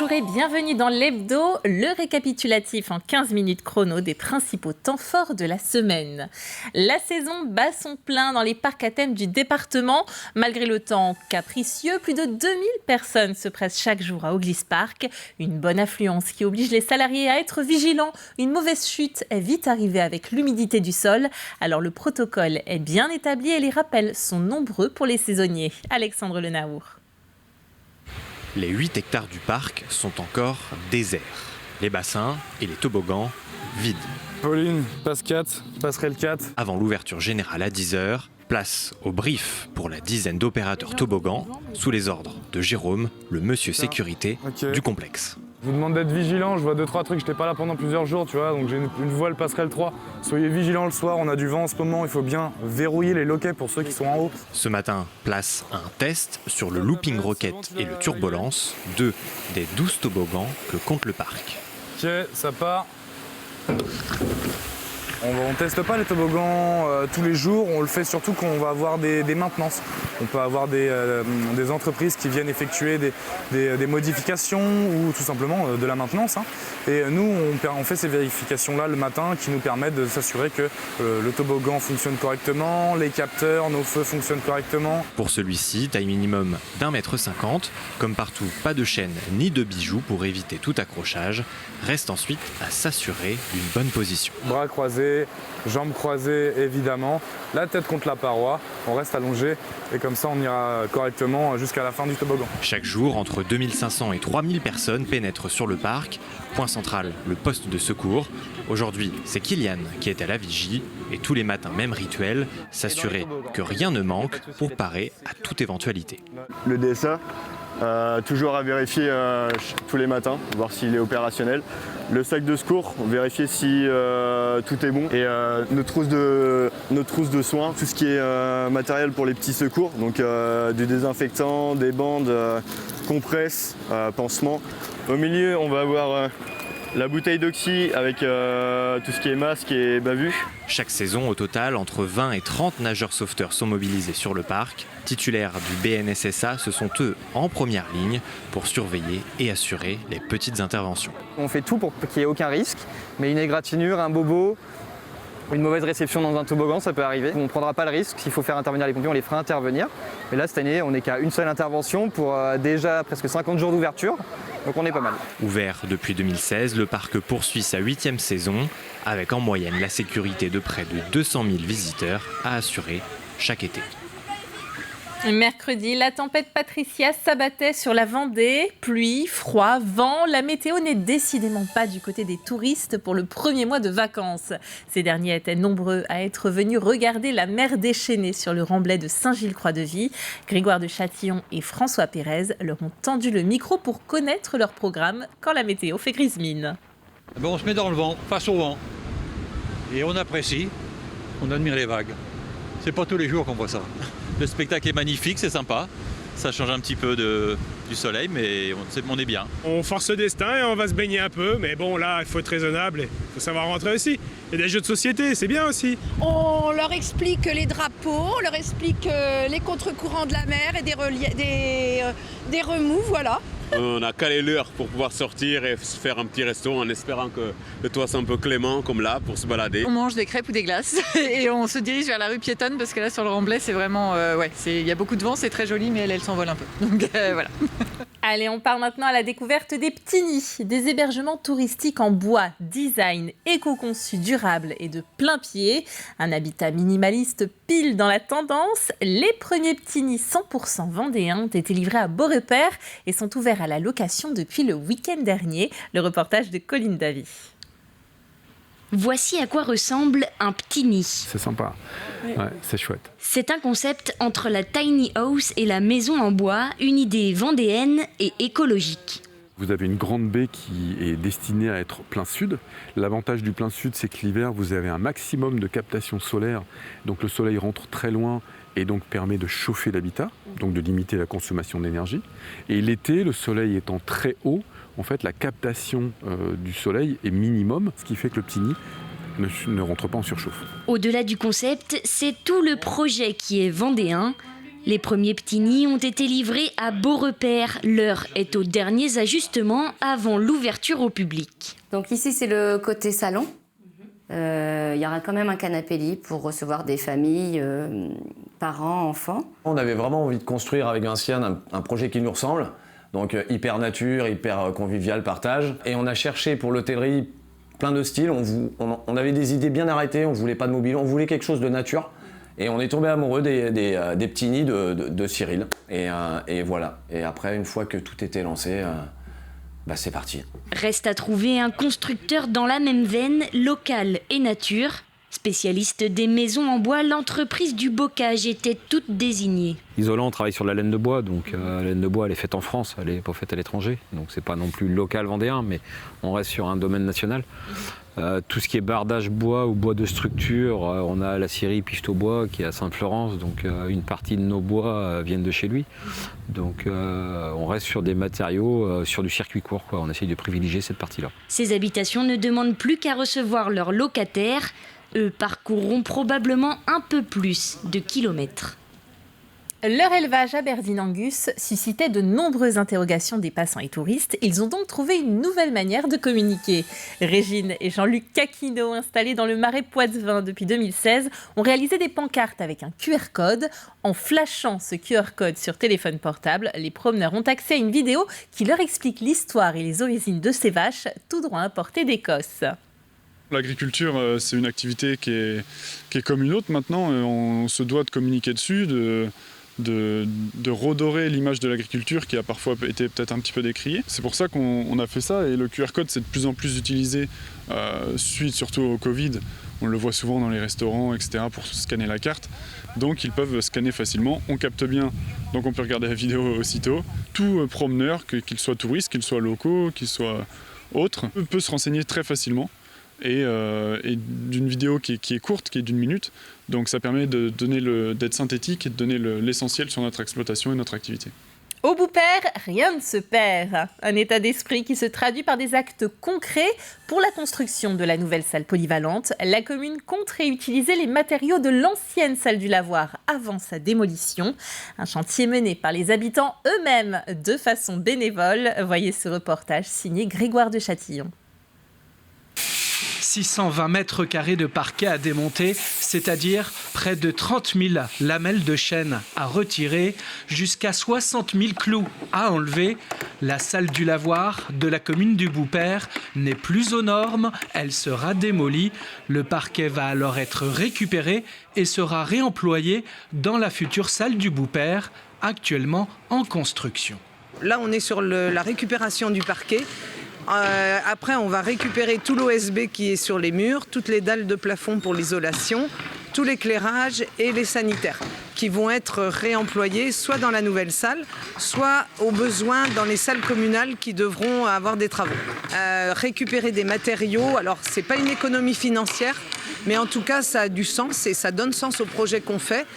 Bonjour et bienvenue dans l'Hebdo, le récapitulatif en 15 minutes chrono des principaux temps forts de la semaine. La saison bat son plein dans les parcs à thème du département. Malgré le temps capricieux, plus de 2000 personnes se pressent chaque jour à Auglis Park. Une bonne affluence qui oblige les salariés à être vigilants. Une mauvaise chute est vite arrivée avec l'humidité du sol. Alors le protocole est bien établi et les rappels sont nombreux pour les saisonniers. Alexandre Lenaour. Les 8 hectares du parc sont encore déserts. Les bassins et les toboggans vides. Pauline, passe 4, passerelle 4. Avant l'ouverture générale à 10h, place au brief pour la dizaine d'opérateurs toboggans sous les ordres de Jérôme, le monsieur sécurité du complexe. Je vous demande d'être vigilant, je vois 2-3 trucs, j'étais pas là pendant plusieurs jours, tu vois, donc j'ai une voile passerelle 3. Soyez vigilants le soir, on a du vent en ce moment, il faut bien verrouiller les loquets pour ceux qui sont en haut. Ce matin, place à un test sur le looping rocket et le turbolence, 2 des 12 toboggans que compte le parc. Ok, ça part. On teste pas les toboggans tous les jours, on le fait surtout quand on va avoir des maintenances. On peut avoir des entreprises qui viennent effectuer des modifications ou tout simplement de la maintenance. Et nous, on fait ces vérifications-là le matin qui nous permettent de s'assurer que le toboggan fonctionne correctement, les capteurs, nos feux fonctionnent correctement. Pour celui-ci, taille minimum d'1,50 m. Comme partout, pas de chaîne ni de bijoux pour éviter tout accrochage. Reste ensuite à s'assurer d'une bonne position. Bras croisés, jambes croisées évidemment, la tête contre la paroi, on reste allongé et comme ça on ira correctement jusqu'à la fin du toboggan. Chaque jour, entre 2500 et 3000 personnes pénètrent sur le parc. Point central, le poste de secours. Aujourd'hui, c'est Kylian qui est à la vigie et tous les matins, même rituel, s'assurer que rien ne manque pour parer à toute éventualité. Le DSA, toujours à vérifier tous les matins, voir s'il est opérationnel. Le sac de secours, vérifier si tout est bon. Et notre trousse de soins, tout ce qui est matériel pour les petits secours, donc du désinfectant, des bandes, compresses, pansements. Au milieu, on va avoir la bouteille d'oxy avec tout ce qui est masque et bavus. Chaque saison, au total, entre 20 et 30 nageurs sauveteurs sont mobilisés sur le parc. Titulaires du BNSSA, ce sont eux en première ligne pour surveiller et assurer les petites interventions. On fait tout pour qu'il n'y ait aucun risque, mais une égratignure, un bobo, une mauvaise réception dans un toboggan, ça peut arriver. On ne prendra pas le risque, s'il faut faire intervenir les pompiers, on les fera intervenir. Mais là, cette année, on n'est qu'à une seule intervention pour déjà presque 50 jours d'ouverture, donc on est pas mal. Ouvert depuis 2016, le parc poursuit sa 8e saison, avec en moyenne la sécurité de près de 200 000 visiteurs à assurer chaque été. Mercredi, la tempête Patricia s'abattait sur la Vendée. Pluie, froid, vent, la météo n'est décidément pas du côté des touristes pour le premier mois de vacances. Ces derniers étaient nombreux à être venus regarder la mer déchaînée sur le remblai de Saint-Gilles-Croix-de-Vie. Grégoire de Châtillon et François Pérez leur ont tendu le micro pour connaître leur programme quand la météo fait grise mine. On se met dans le vent, face au vent, et on apprécie, on admire les vagues. C'est pas tous les jours qu'on voit ça. Le spectacle est magnifique, c'est sympa. Ça change un petit peu du soleil, mais on est bien. On force le destin et on va se baigner un peu. Mais bon, là, il faut être raisonnable et il faut savoir rentrer aussi. Il y a des jeux de société, c'est bien aussi. On leur explique les drapeaux, on leur explique les contre-courants de la mer et des remous, voilà. On a calé l'heure pour pouvoir sortir et se faire un petit resto en espérant que le temps soit un peu clément comme là pour se balader. On mange des crêpes ou des glaces et on se dirige vers la rue piétonne parce que là sur le remblai c'est vraiment il y a beaucoup de vent, c'est très joli mais elle s'envole un peu. Donc voilà. Allez, on part maintenant à la découverte des petits nids, des hébergements touristiques en bois, design, éco-conçu, durable et de plein pied. Un habitat minimaliste pile dans la tendance. Les premiers petits nids 100% vendéens ont été livrés à Beaurepaire et sont ouverts à la location depuis le week-end dernier. Le reportage de Colline Davy. Voici à quoi ressemble un petit nid. C'est sympa, ouais, c'est chouette. C'est un concept entre la tiny house et la maison en bois, une idée vendéenne et écologique. Vous avez une grande baie qui est destinée à être plein sud. L'avantage du plein sud, c'est que l'hiver, vous avez un maximum de captation solaire. Donc le soleil rentre très loin et donc permet de chauffer l'habitat, donc de limiter la consommation d'énergie. Et l'été, le soleil étant très haut, en fait, la captation du soleil est minimum, ce qui fait que le petit nid ne rentre pas en surchauffe. Au-delà du concept, c'est tout le projet qui est vendéen. Les premiers petits nids ont été livrés à Beaurepaire. L'heure est aux derniers ajustements avant l'ouverture au public. Donc ici, c'est le côté salon. Il y aura quand même un canapé lit pour recevoir des familles, parents, enfants. On avait vraiment envie de construire avec Vinciane un projet qui nous ressemble. Donc hyper nature, hyper convivial, partage. Et on a cherché pour l'hôtellerie plein de styles. On avait des idées bien arrêtées, on ne voulait pas de mobile, on voulait quelque chose de nature. Et on est tombé amoureux des petits nids de Cyril. Et voilà. Et après, une fois que tout était lancé, c'est parti. Reste à trouver un constructeur dans la même veine, local et nature. Spécialiste des maisons en bois, l'entreprise du bocage était toute désignée. Isolant, on travaille sur la laine de bois, donc la laine de bois elle est faite en France, elle n'est pas faite à l'étranger. Donc c'est pas non plus local vendéen, mais on reste sur un domaine national. Tout ce qui est bardage bois ou bois de structure, on a la scierie Pifto Bois qui est à Sainte-Florence, donc une partie de nos bois viennent de chez lui. Donc on reste sur des matériaux, sur du circuit court, quoi. On essaye de privilégier cette partie-là. Ces habitations ne demandent plus qu'à recevoir leurs locataires. Eux parcourront probablement un peu plus de kilomètres. Leur élevage à Berzin-Angus suscitait de nombreuses interrogations des passants et touristes. Ils ont donc trouvé une nouvelle manière de communiquer. Régine et Jean-Luc Caquineau, installés dans le Marais Poitevin depuis 2016, ont réalisé des pancartes avec un QR code. En flashant ce QR code sur téléphone portable, les promeneurs ont accès à une vidéo qui leur explique l'histoire et les origines de ces vaches, tout droit importées d'Écosse. L'agriculture, c'est une activité qui est comme une autre maintenant. On se doit de communiquer dessus, de redorer l'image de l'agriculture qui a parfois été peut-être un petit peu décriée. C'est pour ça qu'on a fait ça et le QR code c'est de plus en plus utilisé suite surtout au Covid. On le voit souvent dans les restaurants, etc. pour scanner la carte. Donc ils peuvent scanner facilement, on capte bien, donc on peut regarder la vidéo aussitôt. Tout promeneur, qu'il soit touriste, qu'il soit locaux, qu'il soit autre, peut se renseigner très facilement. Et d'une vidéo qui est courte, qui est d'1 minute. Donc ça permet d'être synthétique et de donner l'essentiel sur notre exploitation et notre activité. Au Boupère, rien ne se perd. Un état d'esprit qui se traduit par des actes concrets. Pour la construction de la nouvelle salle polyvalente, la commune compte réutiliser les matériaux de l'ancienne salle du lavoir avant sa démolition. Un chantier mené par les habitants eux-mêmes de façon bénévole. Voyez ce reportage signé Grégoire de Châtillon. 620 mètres carrés de parquet à démonter, c'est-à-dire près de 30 000 lamelles de chêne à retirer, jusqu'à 60 000 clous à enlever. La salle du lavoir de la commune du Boupère n'est plus aux normes, elle sera démolie. Le parquet va alors être récupéré et sera réemployé dans la future salle du Boupère, actuellement en construction. Là, on est sur la récupération du parquet. Après, on va récupérer tout l'OSB qui est sur les murs, toutes les dalles de plafond pour l'isolation, tout l'éclairage et les sanitaires qui vont être réemployés soit dans la nouvelle salle, soit au besoin dans les salles communales qui devront avoir des travaux. Récupérer des matériaux, alors c'est pas une économie financière, mais en tout cas ça a du sens et ça donne sens au projet qu'on fait.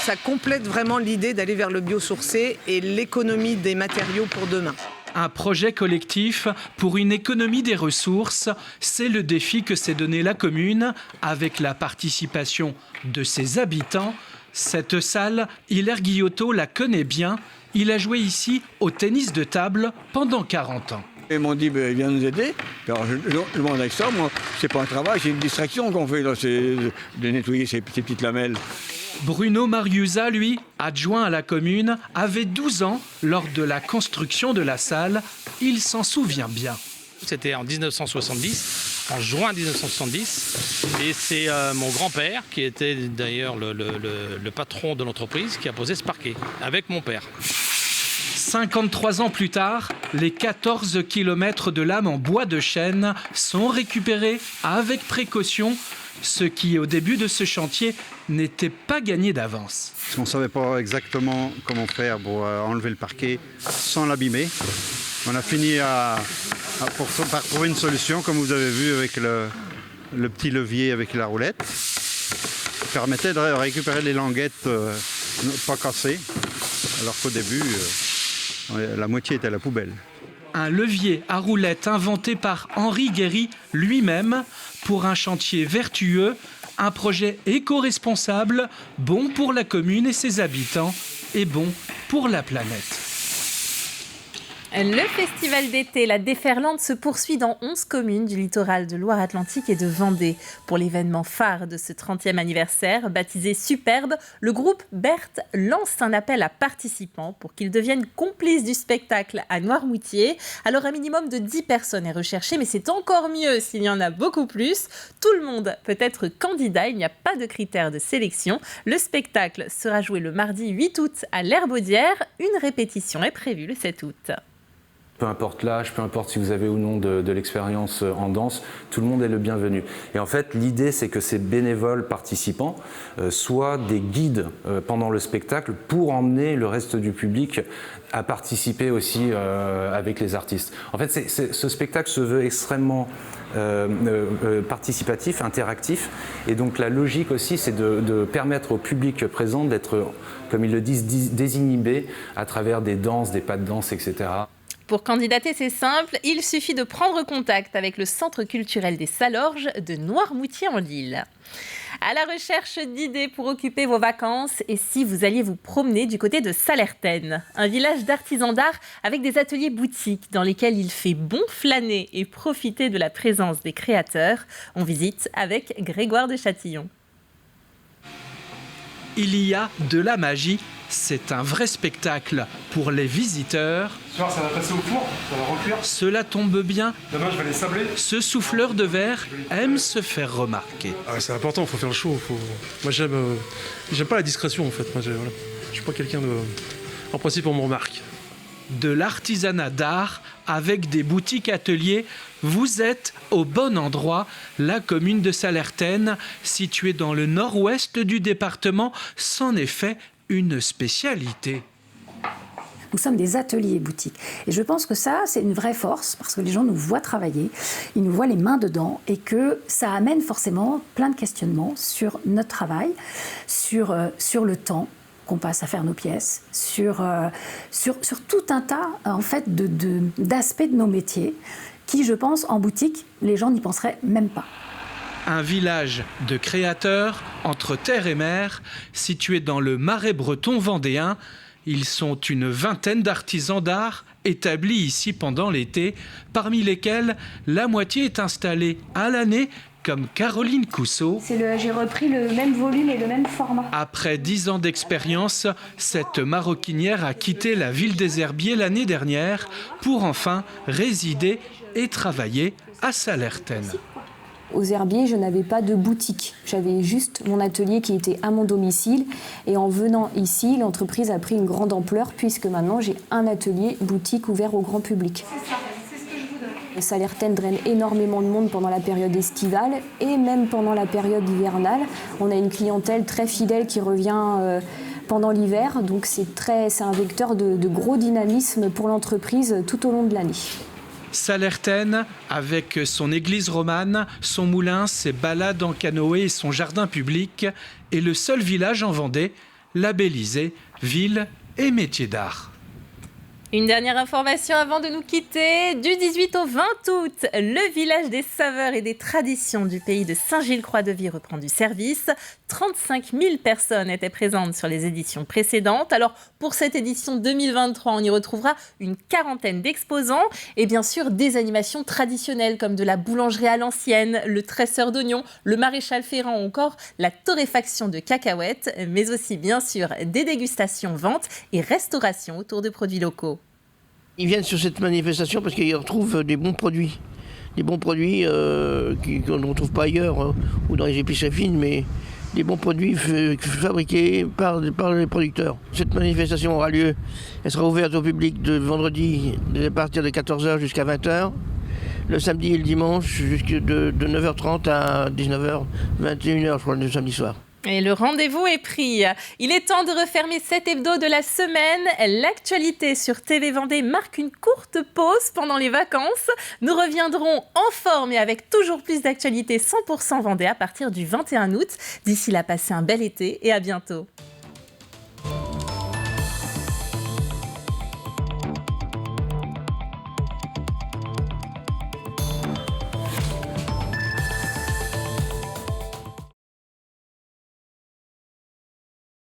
Ça complète vraiment l'idée d'aller vers le biosourcé et l'économie des matériaux pour demain. Un projet collectif pour une économie des ressources, c'est le défi que s'est donné la commune avec la participation de ses habitants. Cette salle, Hilaire Guillotot la connaît bien. Il a joué ici au tennis de table pendant 40 ans. Ils m'ont dit, viens nous aider. Alors, je demande avec ça, moi, c'est pas un travail, c'est une distraction qu'on fait, là, c'est de nettoyer ces petites lamelles. Bruno Mariusa, lui, adjoint à la commune, avait 12 ans lors de la construction de la salle. Il s'en souvient bien. C'était en 1970, en juin 1970. Et c'est mon grand-père, qui était d'ailleurs le patron de l'entreprise, qui a posé ce parquet, avec mon père. 53 ans plus tard, les 14 km de lames en bois de chêne sont récupérés avec précaution, ce qui, au début de ce chantier, n'était pas gagné d'avance. On ne savait pas exactement comment faire pour enlever le parquet sans l'abîmer. On a fini par trouver une solution, comme vous avez vu, avec le petit levier avec la roulette, qui permettait de récupérer les languettes pas cassées, alors qu'au début, la moitié était à la poubelle. Un levier à roulette inventé par Henri Guéry lui-même pour un chantier vertueux, un projet éco-responsable, bon pour la commune et ses habitants et bon pour la planète. Le festival d'été La Déferlante se poursuit dans 11 communes du littoral de Loire-Atlantique et de Vendée. Pour l'événement phare de ce 30e anniversaire, baptisé Superbe, le groupe Berthe lance un appel à participants pour qu'ils deviennent complices du spectacle à Noirmoutier. Alors un minimum de 10 personnes est recherché, mais c'est encore mieux s'il y en a beaucoup plus. Tout le monde peut être candidat, il n'y a pas de critères de sélection. Le spectacle sera joué le mardi 8 août à l'Herbaudière. Une répétition est prévue le 7 août. Peu importe l'âge, peu importe si vous avez ou non de l'expérience en danse, tout le monde est le bienvenu. Et en fait, l'idée, c'est que ces bénévoles participants soient des guides pendant le spectacle pour emmener le reste du public à participer aussi avec les artistes. En fait, ce spectacle se veut extrêmement participatif, interactif. Et donc la logique aussi, c'est de permettre au public présent d'être, comme ils le disent, désinhibé à travers des danses, des pas de danse, etc. Pour candidater, c'est simple, il suffit de prendre contact avec le Centre culturel des Salorges de Noirmoutier-en-l'Île. À la recherche d'idées pour occuper vos vacances et si vous alliez vous promener du côté de Salertaine, un village d'artisans d'art avec des ateliers boutiques dans lesquels il fait bon flâner et profiter de la présence des créateurs. On visite avec Grégoire de Châtillon. Il y a de la magie, c'est un vrai spectacle pour les visiteurs. Ce soir, ça va passer au four, ça va recuire. Cela tombe bien. Demain, je vais les sabler. Ce souffleur de verre aime se faire remarquer. Ah, c'est important, il faut faire le show. Moi, j'aime pas la discrétion, en fait. Moi, je suis pas quelqu'un de... En principe, on me remarque. De l'artisanat d'art avec des boutiques ateliers, vous êtes au bon endroit. La commune de Salertaine, située dans le nord-ouest du département, c'en est fait une spécialité. Nous sommes des ateliers boutiques. Et je pense que ça, c'est une vraie force, parce que les gens nous voient travailler, ils nous voient les mains dedans, et que ça amène forcément plein de questionnements sur notre travail, sur le temps qu'on passe à faire nos pièces, sur tout un tas en fait, d'aspects de nos métiers qui, je pense, en boutique, les gens n'y penseraient même pas. Un village de créateurs entre terre et mer, situé dans le Marais breton vendéen. Ils sont une vingtaine d'artisans d'art établis ici pendant l'été, parmi lesquels la moitié est installée à l'année, comme Caroline Cousseau. J'ai repris le même volume et le même format. Après 10 ans d'expérience, cette maroquinière a quitté la ville des Herbiers l'année dernière pour enfin résider et travailler à Salertaine. Aux Herbiers, je n'avais pas de boutique. J'avais juste mon atelier qui était à mon domicile. Et en venant ici, l'entreprise a pris une grande ampleur puisque maintenant j'ai un atelier boutique ouvert au grand public. Salertaine draine énormément de monde pendant la période estivale et même pendant la période hivernale. On a une clientèle très fidèle qui revient pendant l'hiver. Donc c'est un vecteur de gros dynamisme pour l'entreprise tout au long de l'année. Salertaine, avec son église romane, son moulin, ses balades en canoë et son jardin public, est le seul village en Vendée labellisé ville et métier d'art. Une dernière information avant de nous quitter. Du 18 au 20 août, le village des saveurs et des traditions du pays de Saint-Gilles-Croix-de-Vie reprend du service. 35 000 personnes étaient présentes sur les éditions précédentes. Alors, pour cette édition 2023, on y retrouvera une quarantaine d'exposants et bien sûr des animations traditionnelles comme de la boulangerie à l'ancienne, le tresseur d'oignons, le maréchal Ferrand ou encore la torréfaction de cacahuètes, mais aussi bien sûr des dégustations, ventes et restauration autour de produits locaux. Ils viennent sur cette manifestation parce qu'ils retrouvent des bons produits. Des bons produits qu'on ne retrouve pas ailleurs ou dans les épiceries fines, mais des bons produits fabriqués par les producteurs. Cette manifestation aura lieu, elle sera ouverte au public de vendredi à partir de 14h jusqu'à 20h. Le samedi et le dimanche de 9h30 à 19h, 21h je crois le samedi soir. Et le rendez-vous est pris. Il est temps de refermer cet hebdo de la semaine. L'actualité sur TV Vendée marque une courte pause pendant les vacances. Nous reviendrons en forme et avec toujours plus d'actualités 100% Vendée à partir du 21 août. D'ici là, passez un bel été et à bientôt.